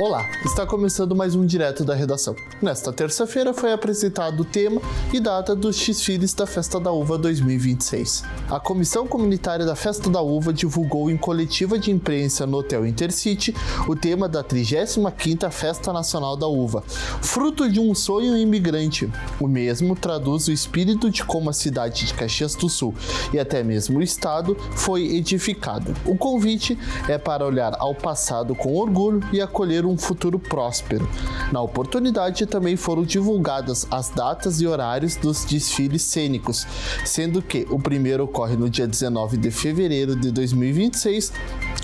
Olá, está começando mais um Direto da Redação. Nesta terça-feira foi apresentado o tema e data dos desfiles da Festa da Uva 2026. A Comissão Comunitária da Festa da Uva divulgou em coletiva de imprensa no Hotel Intercity o tema da 35ª Festa Nacional da Uva, fruto de um sonho imigrante. O mesmo traduz o espírito de como a cidade de Caxias do Sul e até mesmo o estado foi edificado. O convite é para olhar ao passado com orgulho e acolher um futuro próspero. Na oportunidade também foram divulgadas as datas e horários dos desfiles cênicos, sendo que o primeiro ocorre no dia 19 de fevereiro de 2026,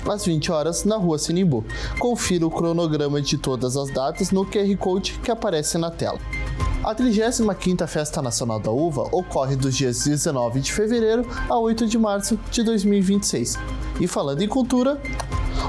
às 20 horas, na Rua Sinimbu. Confira o cronograma de todas as datas no QR Code que aparece na tela. A 35ª Festa Nacional da Uva ocorre dos dias 19 de fevereiro a 8 de março de 2026. E falando em cultura,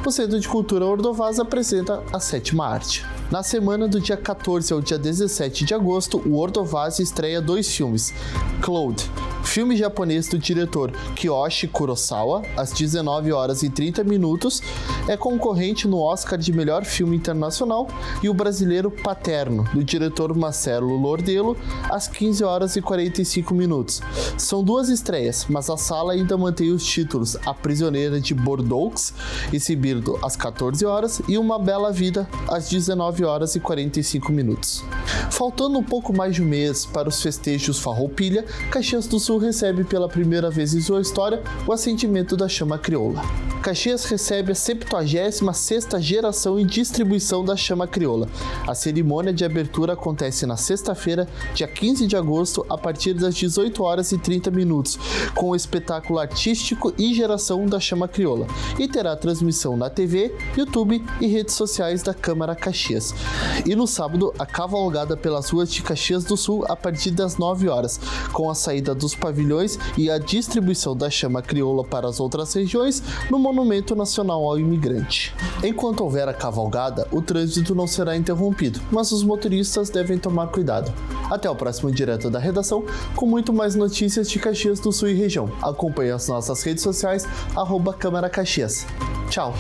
o Centro de Cultura Ordovás apresenta a 7ª Arte. Na semana do dia 14 ao dia 17 de agosto, o Ordovás estreia 2 filmes. Cloud, filme japonês do diretor Kiyoshi Kurosawa, às 19 horas e 30 minutos, é concorrente no Oscar de melhor filme internacional, e o brasileiro Paterno, do diretor Marcelo Lordelo, às 15 horas e 45 minutos. São 2 estreias, mas a sala ainda mantém os títulos A Prisioneira de Bordeaux, exibido às 14 horas, e Uma Bela Vida, às 19 horas e 45 minutos. Faltando um pouco mais de um mês para os festejos Farroupilha, Caxias do Sul recebe pela primeira vez em sua história o acendimento da chama crioula. Caxias recebe a 76ª geração e distribuição da chama crioula. A cerimônia de abertura acontece na sexta-feira, dia 15 de agosto, a partir das 18 horas e 30 minutos, com o espetáculo artístico e geração da chama crioula, e terá transmissão na TV, YouTube e redes sociais da Câmara Caxias. E no sábado, a cavalgada pelas ruas de Caxias do Sul a partir das 9 horas, com a saída dos pavilhões e a distribuição da chama crioula para as outras regiões no Monumento Nacional ao Imigrante. Enquanto houver a cavalgada, o trânsito não será interrompido, mas os motoristas devem tomar cuidado. Até o próximo Direto da Redação, com muito mais notícias de Caxias do Sul e região. Acompanhe as nossas redes sociais, @Câmara Caxias. Tchau!